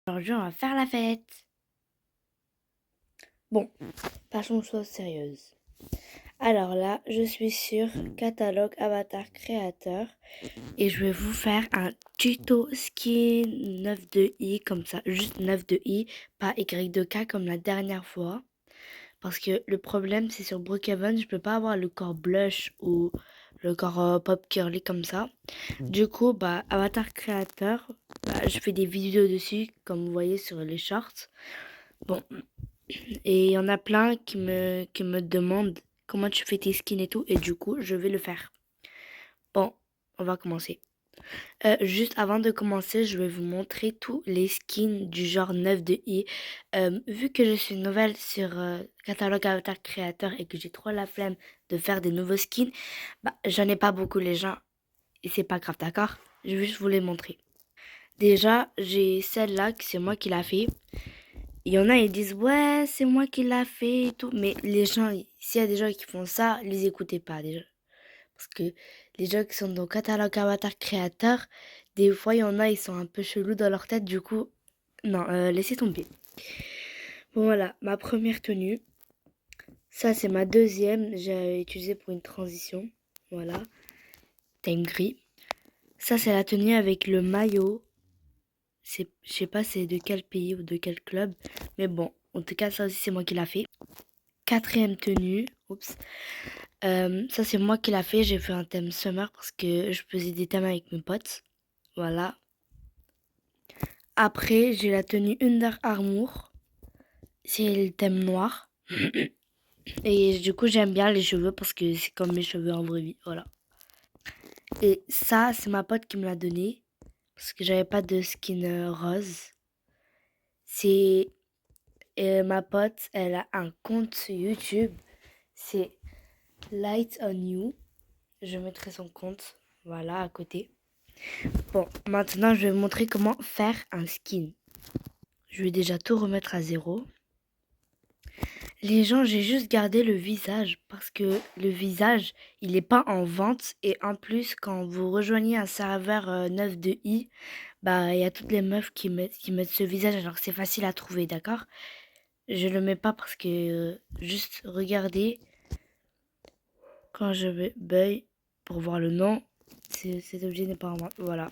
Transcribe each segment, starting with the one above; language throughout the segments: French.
Aujourd'hui, on va faire la fête. Bon, passons aux choses sérieuses. Alors là, je suis sur catalogue Avatar Créateur et je vais vous faire un tuto skin 9.2i comme ça, juste 9.2i, pas Y2K comme la dernière fois. Parce que le problème, c'est sur Brookhaven, je peux pas avoir le corps blush ou le corps pop curly comme ça. Du coup, Avatar Créateur, je fais des vidéos dessus, comme vous voyez sur les shorts. Bon, et il y en a plein qui me demandent comment tu fais tes skins et tout, et du coup, je vais le faire. Bon, on va commencer. Juste avant de commencer, je vais vous montrer tous les skins du genre 9 de i. Vu que je suis nouvelle sur catalogue Avatar Créateur et que j'ai trop la flemme de faire des nouveaux skins, j'en ai pas beaucoup les gens, et c'est pas grave, d'accord? Je vais juste vous les montrer. Déjà, j'ai celle-là, que c'est moi qui l'a fait. Il y en a, ils disent, ouais, c'est moi qui l'a fait et tout. Mais les gens, s'il y a des gens qui font ça, les écoutez pas déjà. Parce que les gens qui sont dans le catalogue Avatar Créateur, des fois, il y en a, ils sont un peu chelous dans leur tête. Du coup, non, laissez tomber. Bon, voilà, ma première tenue. Ça, c'est ma deuxième. J'ai utilisé pour une transition. Voilà, teint gris. Ça, c'est la tenue avec le maillot. Je sais pas c'est de quel pays ou de quel club. Mais bon, en tout cas, ça aussi, c'est moi qui l'a fait. Quatrième tenue. Oups. Ça, c'est moi qui l'a fait. J'ai fait un thème summer parce que je faisais des thèmes avec mes potes. Voilà. Après, j'ai la tenue Under Armour. C'est le thème noir. Et du coup, j'aime bien les cheveux parce que c'est comme mes cheveux en vraie vie. Voilà. Et ça, c'est ma pote qui me l'a donné. Parce que j'avais pas de skin rose. C'est ma pote, elle a un compte YouTube. C'est Light on You. Je mettrai son compte. Voilà, à côté. Bon, maintenant, je vais vous montrer comment faire un skin. Je vais déjà tout remettre à zéro. Les gens, j'ai juste gardé le visage parce que le visage, il n'est pas en vente. Et en plus, quand vous rejoignez un serveur 9 de i, il y a toutes les meufs qui mettent ce visage. Alors, c'est facile à trouver, d'accord? Je le mets pas parce que juste regardez quand je vais buy pour voir le nom. Cet objet n'est pas en vente. Voilà.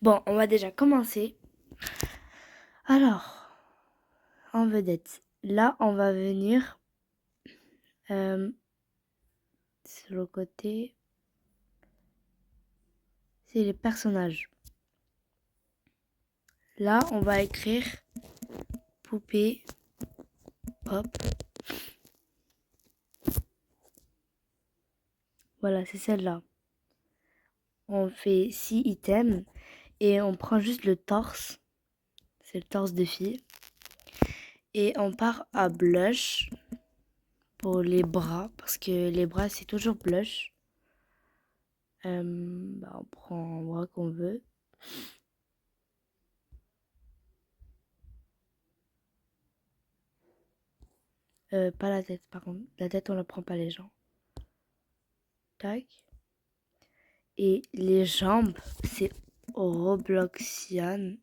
Bon, on va déjà commencer. Alors, en vedette. Là, on va venir sur le côté. C'est les personnages. Là, on va écrire poupée pop. Voilà, c'est celle-là. On fait 6 items et on prend juste le torse. C'est le torse de fille. Et on part à blush pour les bras parce que les bras c'est toujours blush. On prend un bras qu'on veut. Pas la tête par contre. La tête on la prend pas les gens. Tac. Et les jambes c'est Robloxian.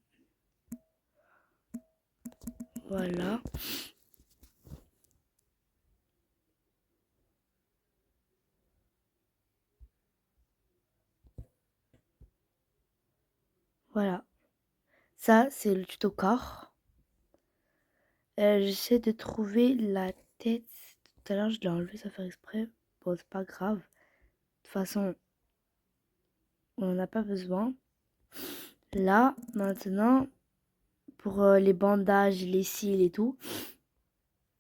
Voilà. Voilà. Ça c'est le tuto corps. J'essaie de trouver la tête. Tout à l'heure je l'ai enlevé sans faire exprès. Bon c'est pas grave. De toute façon on n'en a pas besoin. Là maintenant pour les bandages, les cils et tout.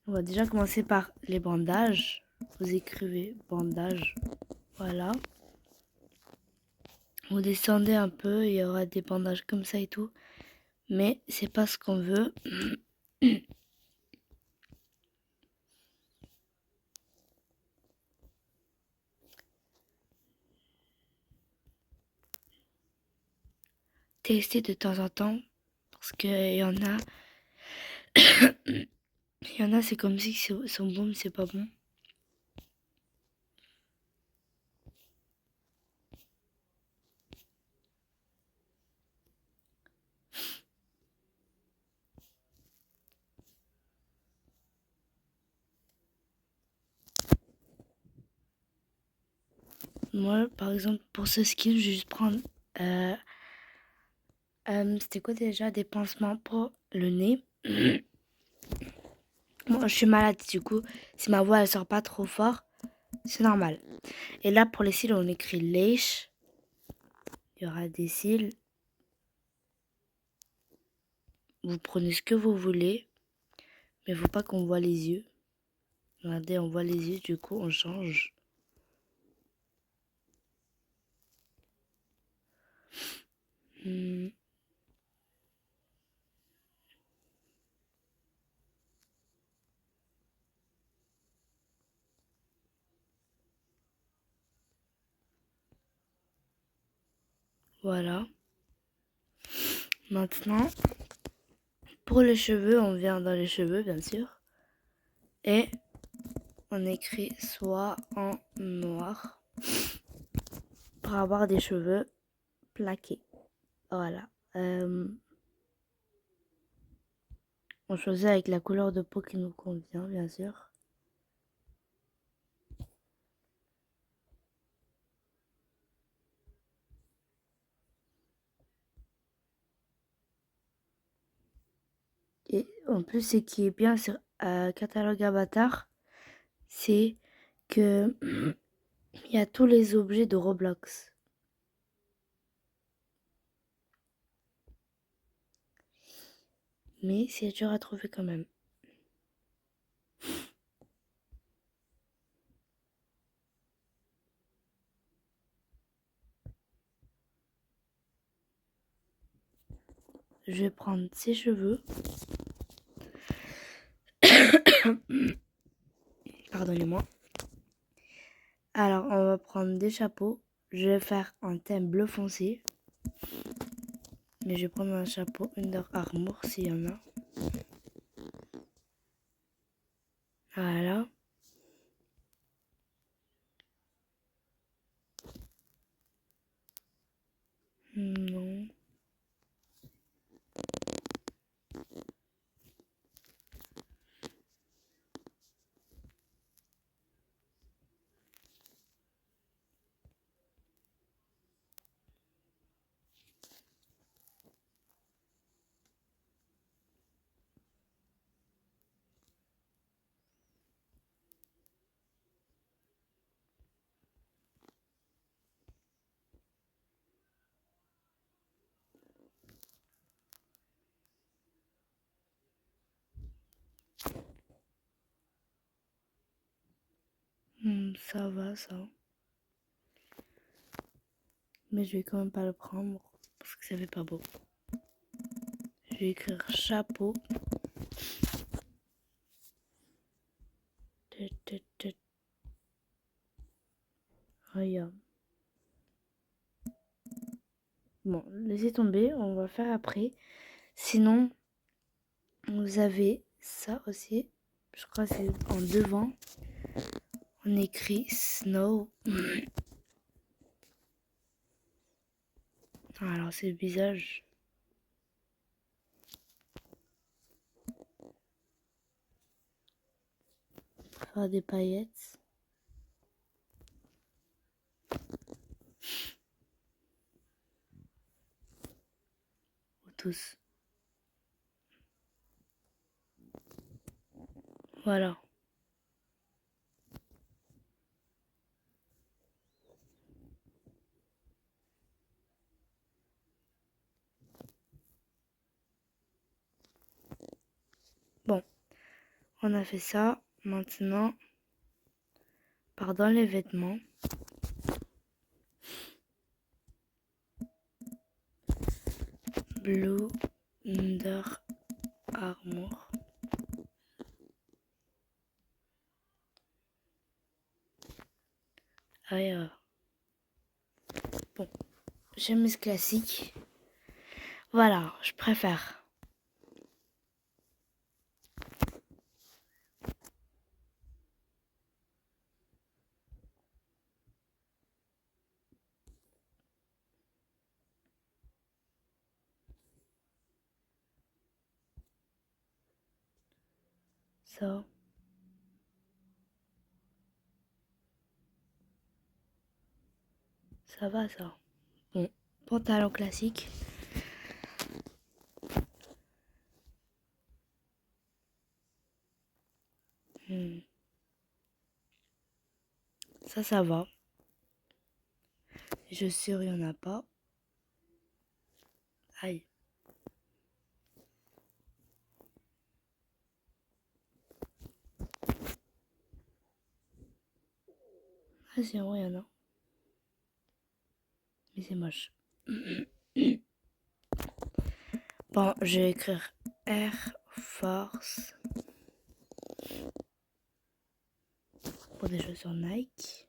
On va déjà commencer par les bandages. Vous écrivez bandage. Voilà. Vous descendez un peu, il y aura des bandages comme ça et tout. Mais c'est pas ce qu'on veut. Tester de temps en temps. Parce qu'il y en a. Il y en a, c'est comme si ils sont bons, mais c'est pas bon. moi, par exemple, pour ce skin, je vais juste prendre... c'était quoi déjà? Des pansements pour le nez. Moi, je suis malade, du coup, si ma voix, elle sort pas trop fort, c'est normal. Et là, pour les cils, on écrit lèche. Il y aura des cils. Vous prenez ce que vous voulez, mais il faut pas qu'on voit les yeux. Regardez, on voit les yeux, du coup, on change. Voilà. Maintenant, pour les cheveux, on vient dans les cheveux, bien sûr. Et on écrit soit en noir pour avoir des cheveux plaqués. Voilà. On choisit avec la couleur de peau qui nous convient, bien sûr. Et en plus, ce qui est bien sur Catalogue Avatar, c'est que il y a tous les objets de Roblox. Mais c'est dur à trouver quand même. Je vais prendre ses cheveux. Pardonnez-moi. Alors, on va prendre des chapeaux. Je vais faire un thème bleu foncé. Mais je vais prendre un chapeau Under Armour s'il y en a. Voilà. Non. Ça va, ça. Mais je vais quand même pas le prendre parce que ça fait pas beau. Je vais écrire chapeau. Regarde. Bon, laissez tomber, on va faire après. Sinon, vous avez ça aussi. Je crois que c'est en devant. On écrit snow. Alors, c'est le visage. Faire des paillettes. Ou tous. Voilà. Bon, on a fait ça. Maintenant, part dans les vêtements. Blue Under Armour. Alors, bon, chemise classique. Voilà, je préfère. Ça. Ça va ça. Bon, pantalon classique. Ça va. Je suis sûre, il n'y en a pas. Aïe. Ah, c'est vrai, il y en a. Mais c'est moche. Bon, je vais écrire Air Force pour des chaussures Nike.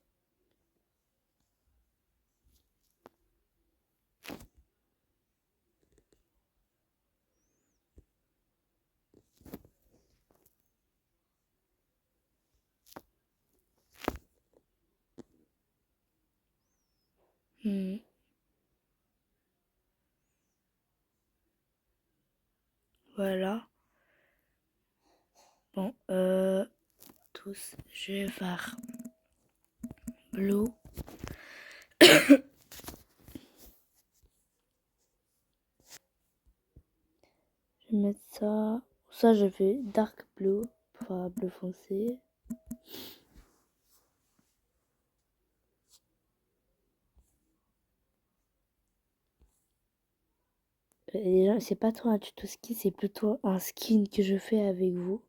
Voilà. Bon, tous, je vais faire blue. Je vais mettre ça. Ça, je fais dark blue, enfin bleu foncé. Déjà, c'est pas trop un tuto ski, c'est plutôt un skin que je fais avec vous.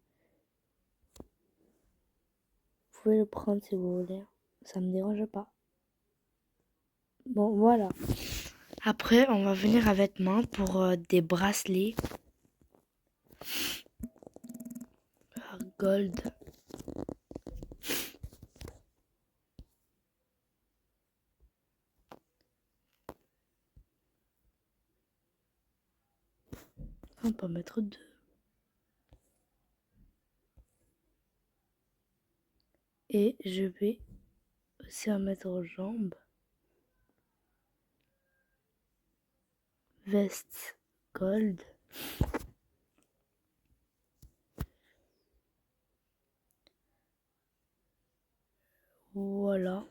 Vous pouvez le prendre si vous voulez. Ça me dérange pas. Bon, voilà. Après, on va venir avec main pour des bracelets. Gold. On peut en mettre 2. Et je vais aussi en mettre aux jambes. Veste gold. Voilà.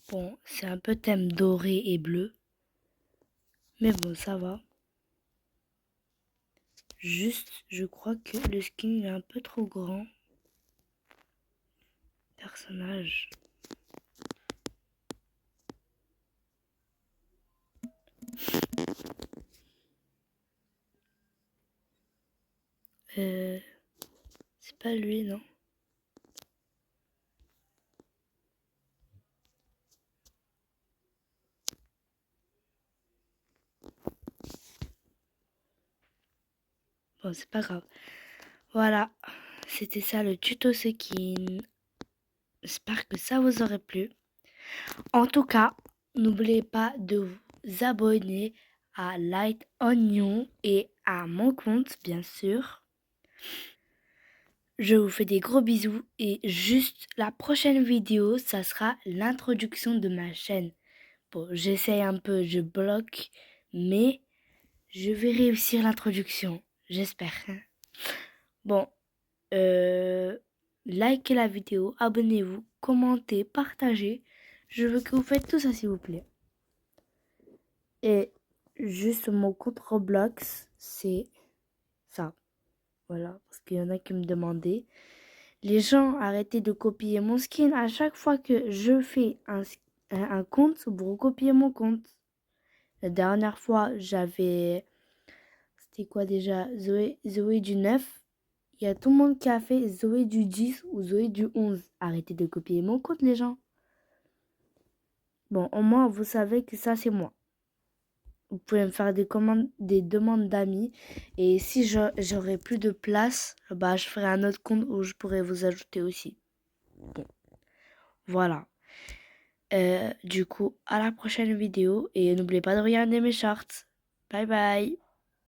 Bon, c'est un peu thème doré et bleu. Mais bon, ça va. Juste, je crois que le skin est un peu trop grand. Personnage. C'est pas lui, non? Bon, c'est pas grave. Voilà, c'était ça le tuto skin. J'espère que ça vous aurait plu. En tout cas, n'oubliez pas de vous abonner à Light Onion et à mon compte, bien sûr. Je vous fais des gros bisous et juste la prochaine vidéo, ça sera l'introduction de ma chaîne. Bon, j'essaye un peu, je bloque, mais je vais réussir l'introduction, j'espère. Bon, likez la vidéo, abonnez-vous, commentez, partagez. Je veux que vous faites tout ça s'il vous plaît. Et juste mon compte Roblox, c'est ça. Voilà, parce qu'il y en a qui me demandaient. Les gens, arrêtez de copier mon skin. À chaque fois que je fais un compte, vous recopiez mon compte. La dernière fois, j'avais... C'était quoi déjà? Zoé du 9. Il y a tout le monde qui a fait Zoé du 10 ou Zoé du 11. Arrêtez de copier mon compte, les gens. Bon, au moins, vous savez que ça, c'est moi. Vous pouvez me faire des demandes d'amis. Et si j'aurai plus de place, bah, je ferai un autre compte où je pourrai vous ajouter aussi. Bon, voilà. Du coup, à la prochaine vidéo. Et n'oubliez pas de regarder mes shorts. Bye bye.